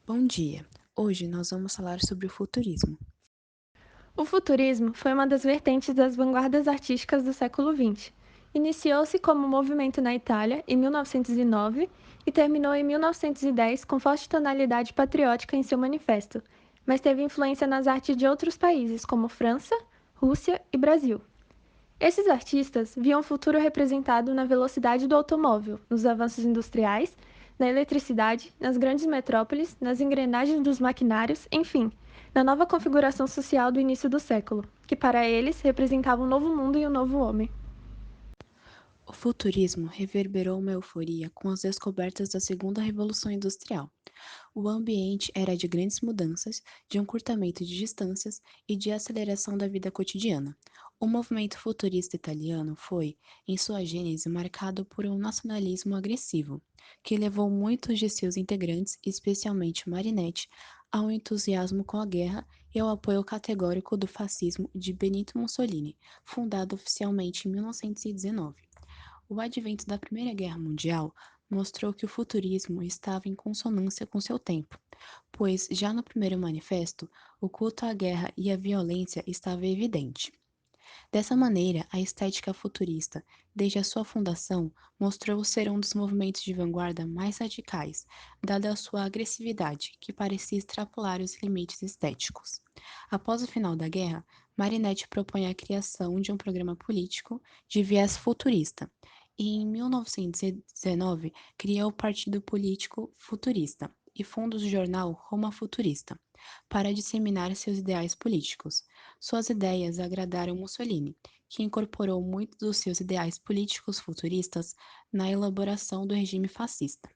Bom dia! Hoje nós vamos falar sobre o futurismo. O futurismo foi uma das vertentes das vanguardas artísticas do século XX. Iniciou-se como movimento na Itália em 1909 e terminou em 1910 com forte tonalidade patriótica em seu manifesto, mas teve influência nas artes de outros países como França, Rússia e Brasil. Esses artistas viam o futuro representado na velocidade do automóvel, nos avanços industriais, na eletricidade, nas grandes metrópoles, nas engrenagens dos maquinários, enfim, na nova configuração social do início do século, que para eles representava um novo mundo e um novo homem. O futurismo reverberou uma euforia com as descobertas da segunda revolução industrial. O ambiente era de grandes mudanças, de encurtamento de distâncias e de aceleração da vida cotidiana. O movimento futurista italiano foi, em sua gênese, marcado por um nacionalismo agressivo, que levou muitos de seus integrantes, especialmente Marinetti, ao entusiasmo com a guerra e ao apoio categórico do fascismo de Benito Mussolini, fundado oficialmente em 1919. O advento da Primeira Guerra Mundial mostrou que o futurismo estava em consonância com seu tempo, pois, já no primeiro manifesto, o culto à guerra e à violência estava evidente. Dessa maneira, a estética futurista, desde a sua fundação, mostrou ser um dos movimentos de vanguarda mais radicais, dada a sua agressividade, que parecia extrapolar os limites estéticos. Após o final da guerra, Marinetti propõe a criação de um programa político de viés futurista, e em 1919 criou o Partido Político Futurista e funda o jornal Roma Futurista, para disseminar seus ideais políticos. Suas ideias agradaram Mussolini, que incorporou muitos dos seus ideais políticos futuristas na elaboração do regime fascista.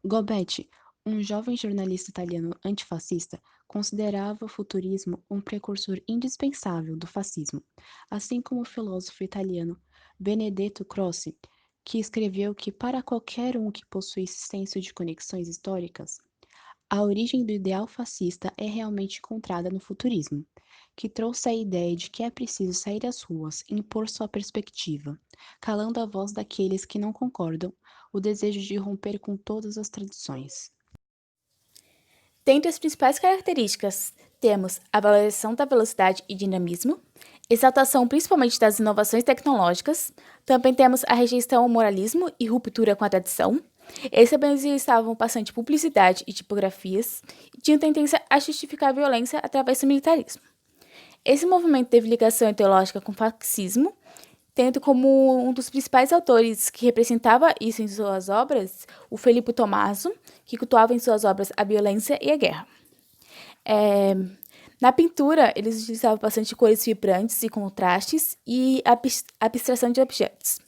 Gobetti, um jovem jornalista italiano antifascista, considerava o futurismo um precursor indispensável do fascismo, assim como o filósofo italiano Benedetto Croce, que escreveu que para qualquer um que possuísse senso de conexões históricas, a origem do ideal fascista é realmente encontrada no futurismo, que trouxe a ideia de que é preciso sair às ruas e impor sua perspectiva, calando a voz daqueles que não concordam, o desejo de romper com todas as tradições. Dentre as principais características, temos a valorização da velocidade e dinamismo, exaltação principalmente das inovações tecnológicas, também temos a rejeição ao moralismo e ruptura com a tradição. Eles também estavam bastante publicidade e tipografias e tinham tendência a justificar a violência através do militarismo. Esse movimento teve ligação ideológica com o fascismo, tendo como um dos principais autores que representava isso em suas obras o Filippo Tommaso, que cultuava em suas obras a violência e a guerra. É, Na pintura, eles utilizavam bastante cores vibrantes e contrastes e abstração de objetos.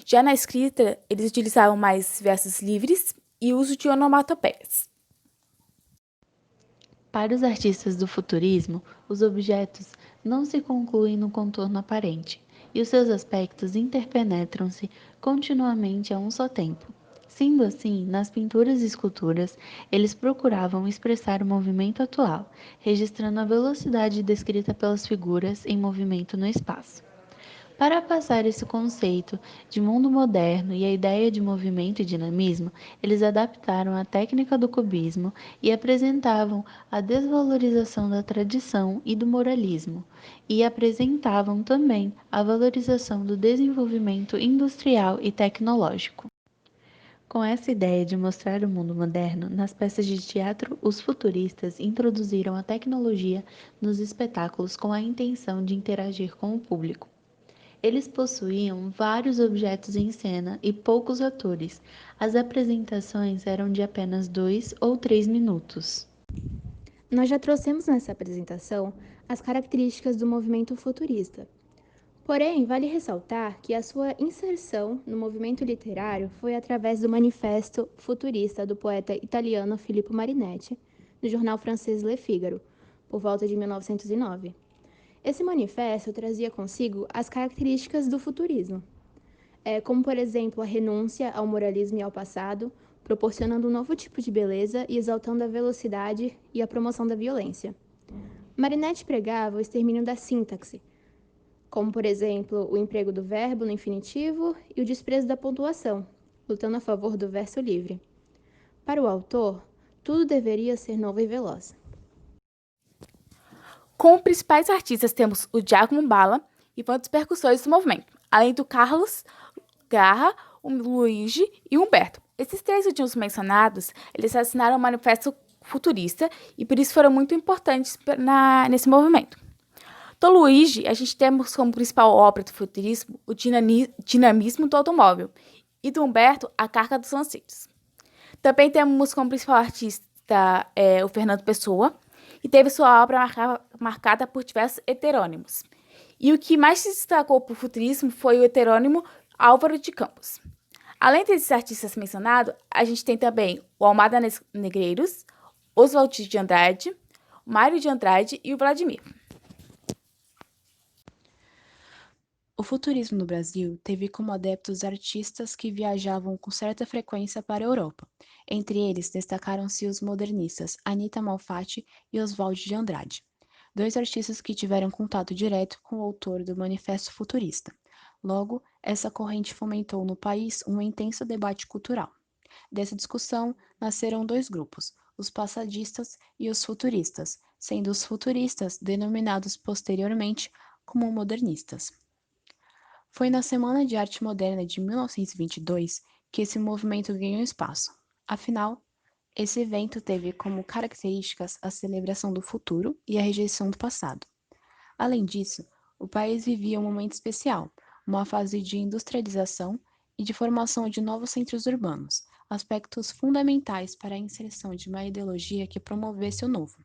Já na escrita, eles utilizavam mais versos livres e uso de onomatopeias. Para os artistas do futurismo, os objetos não se concluem no contorno aparente, e os seus aspectos interpenetram-se continuamente a um só tempo. Sendo assim, nas pinturas e esculturas, eles procuravam expressar o movimento atual, registrando a velocidade descrita pelas figuras em movimento no espaço. Para passar esse conceito de mundo moderno e a ideia de movimento e dinamismo, eles adaptaram a técnica do cubismo e apresentavam a desvalorização da tradição e do moralismo, e apresentavam também a valorização do desenvolvimento industrial e tecnológico. Com essa ideia de mostrar o mundo moderno, nas peças de teatro, os futuristas introduziram a tecnologia nos espetáculos com a intenção de interagir com o público. Eles possuíam vários objetos em cena e poucos atores. As apresentações eram de apenas 2 ou 3 minutos. Nós já trouxemos nessa apresentação as características do movimento futurista. Porém, vale ressaltar que a sua inserção no movimento literário foi através do Manifesto Futurista do poeta italiano Filippo Marinetti, no jornal francês Le Figaro, por volta de 1909. Esse manifesto trazia consigo as características do futurismo, como, por exemplo, a renúncia ao moralismo e ao passado, proporcionando um novo tipo de beleza e exaltando a velocidade e a promoção da violência. Marinetti pregava o extermínio da sintaxe, como, por exemplo, o emprego do verbo no infinitivo e o desprezo da pontuação, lutando a favor do verso livre. Para o autor, tudo deveria ser novo e veloz. Como principais artistas temos o Giacomo Balla e uma das percussões do movimento, além do Carlos Garra, o Luigi e o Humberto. Esses três últimos mencionados, eles assinaram o Manifesto Futurista e por isso foram muito importantes nesse movimento. Do Luigi, a gente temos como principal obra do futurismo o dinamismo do automóvel e do Humberto, a carga dos lanceiros. Também temos como principal artista o Fernando Pessoa, e teve sua obra marcada por diversos heterônimos. E o que mais se destacou por futurismo foi o heterônimo Álvaro de Campos. Além desses artistas mencionados, a gente tem também o Almada Negreiros, Oswald de Andrade, o Mário de Andrade e o Vladimir. O futurismo no Brasil teve como adeptos artistas que viajavam com certa frequência para a Europa. Entre eles destacaram-se os modernistas Anita Malfatti e Oswald de Andrade, dois artistas que tiveram contato direto com o autor do Manifesto Futurista. Logo, essa corrente fomentou no país um intenso debate cultural. Dessa discussão nasceram dois grupos, os passadistas e os futuristas, sendo os futuristas denominados posteriormente como modernistas. Foi na Semana de Arte Moderna de 1922 que esse movimento ganhou espaço. Afinal, esse evento teve como características a celebração do futuro e a rejeição do passado. Além disso, o país vivia um momento especial, uma fase de industrialização e de formação de novos centros urbanos, aspectos fundamentais para a inserção de uma ideologia que promovesse o novo.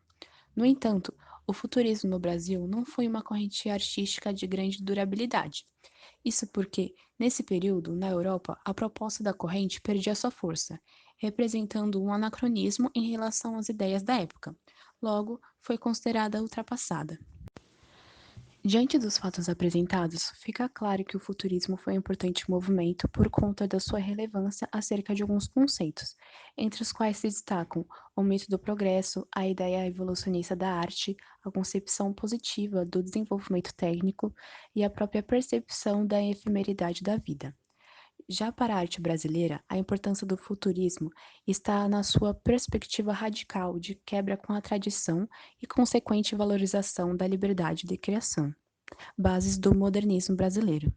No entanto, o futurismo no Brasil não foi uma corrente artística de grande durabilidade. Isso porque, nesse período, na Europa, a proposta da corrente perdia sua força, representando um anacronismo em relação às ideias da época. Logo, foi considerada ultrapassada. Diante dos fatos apresentados, fica claro que o futurismo foi um importante movimento por conta da sua relevância acerca de alguns conceitos, entre os quais se destacam o mito do progresso, a ideia evolucionista da arte, a concepção positiva do desenvolvimento técnico e a própria percepção da efemeridade da vida. Já para a arte brasileira, a importância do futurismo está na sua perspectiva radical de quebra com a tradição e consequente valorização da liberdade de criação, bases do modernismo brasileiro.